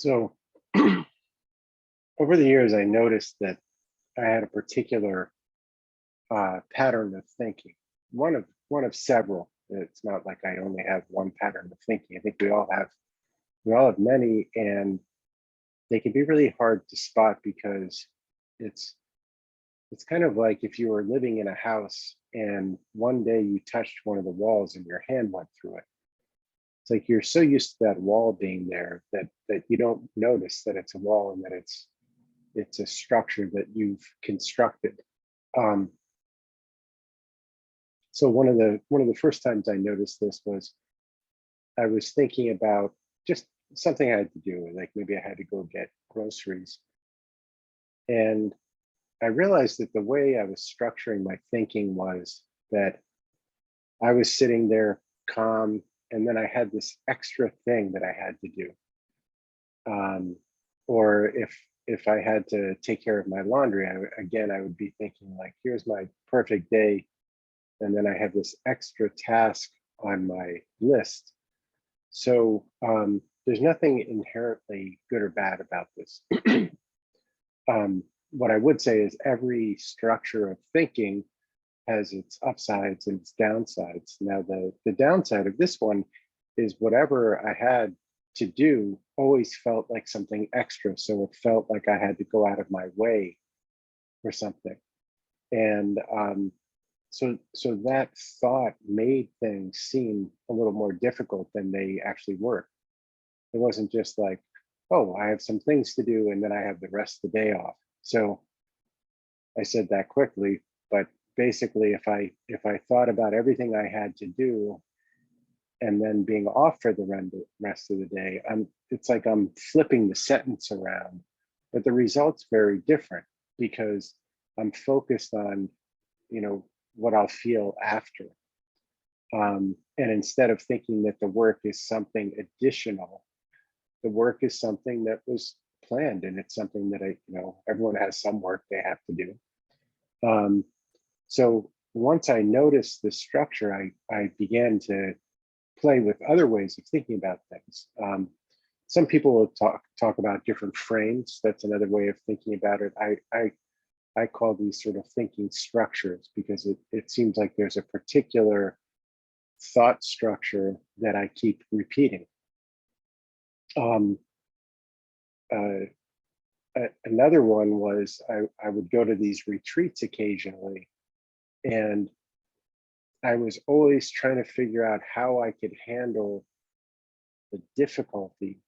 So over the years, I noticed that I had a particular pattern of thinking. One of several. It's not like I only have one pattern of thinking. I think we all have many, and they can be really hard to spot because it's it's kind of like if you were living in a house and one day you touched one of the walls and your hand went through it. It's like you're so used to that wall being there that you don't notice that it's a wall and that it's a structure that you've constructed. Um, so one of the first times I noticed this was I was thinking about just something I had to do, like maybe I had to go get groceries. And I realized that the way I was structuring my thinking was that I was sitting there calm, and then I had this extra thing that I had to do. Um, or if I had to take care of my laundry, again, I would be thinking like, here's my perfect day, and then I have this extra task on my list. So there's nothing inherently good or bad about this. What I would say is every structure of thinking has its upsides and its downsides. Now, the downside of this one is whatever I had to do always felt like something extra. So it felt like I had to go out of my way for something. And so that thought made things seem a little more difficult than they actually were. It wasn't just like, oh, I have some things to do and then I have the rest of the day off. So I said that quickly, but basically if I thought about everything I had to do and then being off for the rest of the day, it's like I'm flipping the sentence around, but the result's very different because I'm focused on, what I'll feel after. And instead of thinking that the work is something additional, the work is something that was planned, and it's something that everyone has some work they have to do. So once I noticed the structure, I began to play with other ways of thinking about things. Some people will talk about different frames. That's another way of thinking about it. I call these sort of thinking structures because it seems like there's a particular thought structure that I keep repeating. Um, Another one was I would go to these retreats occasionally, and I was always trying to figure out how I could handle the difficulty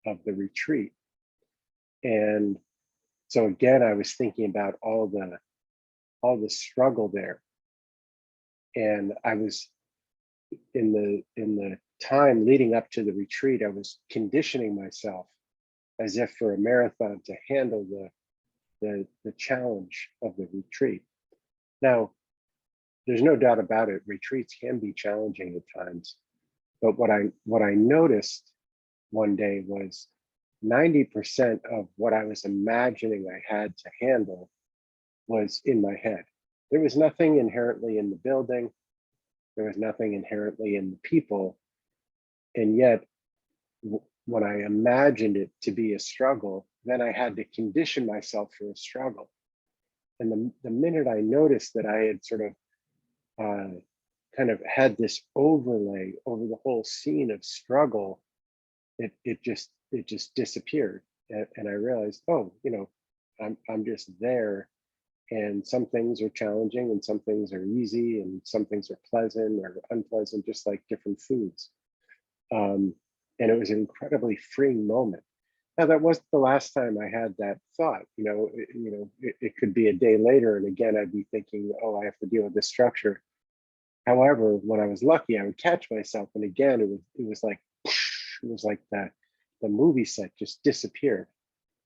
of the retreat. And so again, I was thinking about all the struggle there. And I was in the time leading up to the retreat, I was conditioning myself as if for a marathon to handle the challenge of the retreat. Now, there's no doubt about it, retreats can be challenging at times. But what I noticed one day was 90% of what I was imagining I had to handle was in my head. There was nothing inherently in the building. There was nothing inherently in the people. And yet, when I imagined it to be a struggle, then I had to condition myself for a struggle. And the minute I noticed that I had sort of kind of had this overlay over the whole scene of struggle, it just disappeared. And I realized, oh, I'm just there. And some things are challenging and some things are easy and some things are pleasant or unpleasant, just like different foods. And it was an incredibly freeing moment. Now, that wasn't the last time I had that thought. It could be a day later, and again, I'd be thinking, oh, I have to deal with this structure. However, when I was lucky, I would catch myself, and again, it was like the movie set just disappeared.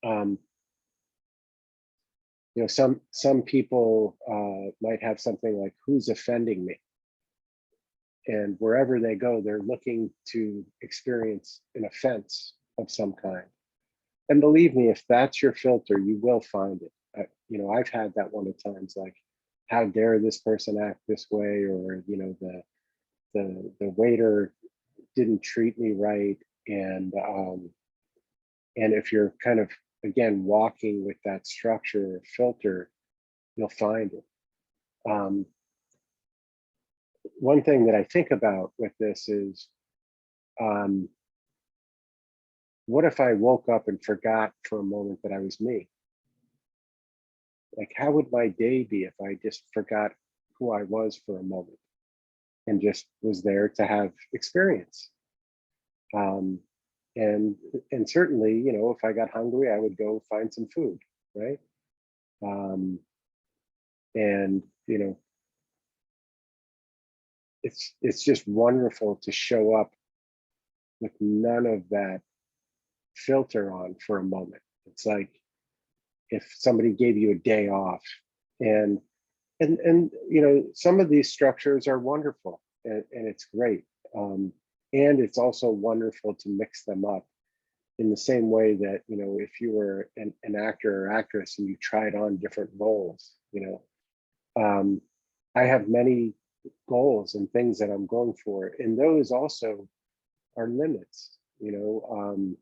Um, some people might have something like, who's offending me? And wherever they go, they're looking to experience an offense of some kind. And believe me, if that's your filter, you will find it. I've had that one at times, like, how dare this person act this way, or the waiter didn't treat me right, and And if you're kind of, again, walking with that structure or filter, you'll find it. One thing that I think about with this is, what if I woke up and forgot for a moment that I was me? Like, how would my day be if I just forgot who I was for a moment and just was there to have experience? Um, and and certainly, you know, if I got hungry, I would go find some food, right? Um, and you know, it's just wonderful to show up with none of that filter on for a moment. It's like if somebody gave you a day off, and and you know, some of these structures are wonderful, and it's great. Um, and it's also wonderful to mix them up in the same way that, you know, if you were an actor or actress and you tried on different roles, you know, I have many goals and things that I'm going for, and those also are limits. You know,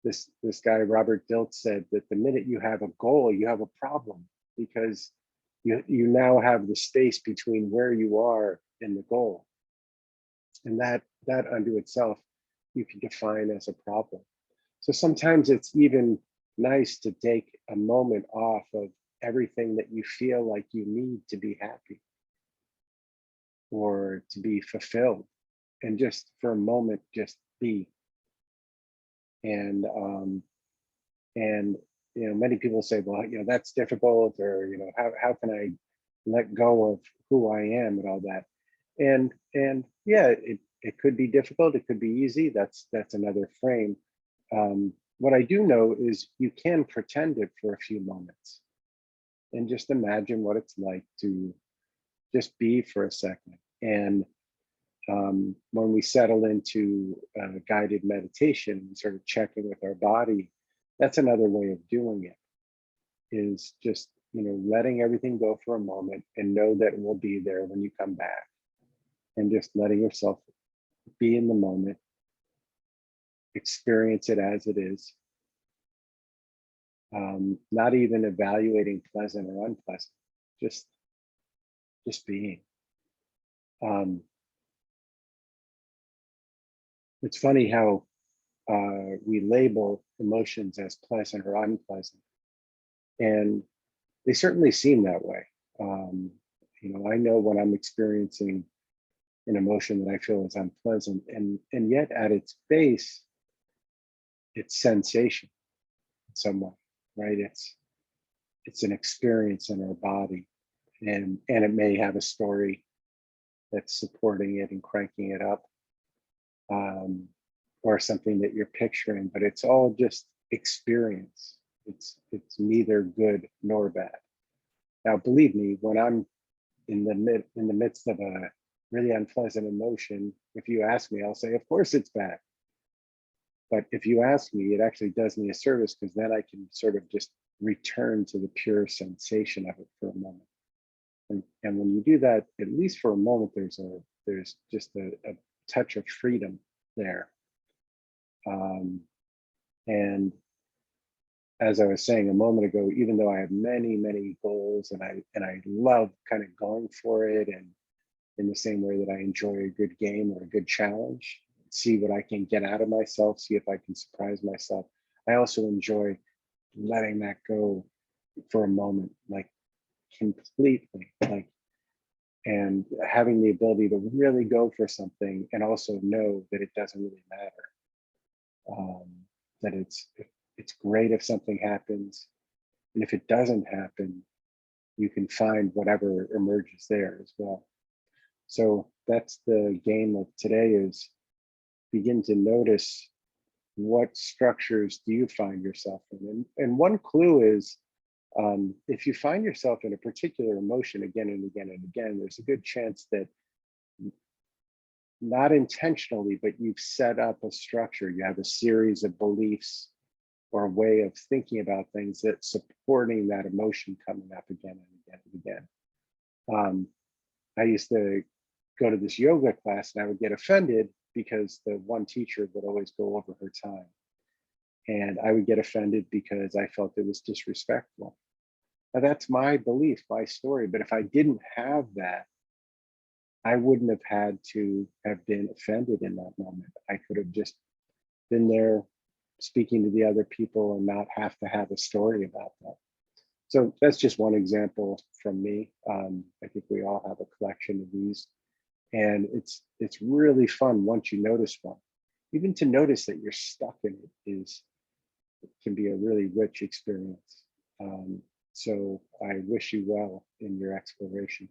this guy Robert Dilt said that the minute you have a goal, you have a problem, because you now have the space between where you are and the goal, and that unto itself you can define as a problem. So sometimes it's even nice to take a moment off of everything that you feel like you need to be happy or to be fulfilled, and just for a moment just be. And and you know, many people say, well, you know, that's difficult, or you know, how can I let go of who I am and all that. And yeah, it could be difficult, it could be easy. That's another frame. What I do know is you can pretend it for a few moments and just imagine what it's like to just be for a second. And when we settle into guided meditation, sort of checking with our body, that's another way of doing it, is just, you know, letting everything go for a moment and know that it will be there when you come back, and just letting yourself be in the moment, experience it as it is, not even evaluating pleasant or unpleasant, just just being. Um, it's funny how we label emotions as pleasant or unpleasant, and they certainly seem that way. Um, you know, I know when I'm experiencing an emotion that I feel is unpleasant, and yet at its base, it's sensation in some way, right? It's an experience in our body, and it may have a story that's supporting it and cranking it up, um, or something that you're picturing, but it's all just experience. It's neither good nor bad. Now, believe me, when I'm in the midst of a really unpleasant emotion, if you ask me, I'll say, of course it's bad. But if you ask me, it actually does me a service, because then I can sort of just return to the pure sensation of it for a moment. And when you do that, at least for a moment, there's just a touch of freedom there. Um, and as I was saying a moment ago, even though I have many goals, and I love kind of going for it, and in the same way that I enjoy a good game or a good challenge, see what I can get out of myself, see if I can surprise myself, I also enjoy letting that go for a moment, like completely, like, and having the ability to really go for something and also know that it doesn't really matter. Um, that it's great if something happens, and if it doesn't happen, you can find whatever emerges there as well. So that's the game of today, is begin to notice what structures do you find yourself in. And one clue is, if you find yourself in a particular emotion again and again and again, there's a good chance that, not intentionally, but you've set up a structure. You have a series of beliefs or a way of thinking about things that's supporting that emotion coming up again and again and again. I used to go to this yoga class, and I would get offended because the one teacher would always go over her time. and I would get offended because I felt it was disrespectful. Now, that's my belief, my story. But if I didn't have that, I wouldn't have had to have been offended in that moment. I could have just been there speaking to the other people and not have to have a story about that. So that's just one example from me. I think we all have a collection of these, and it's really fun once you notice one. Even to notice that you're stuck in it can be a really rich experience. So I wish you well in your exploration.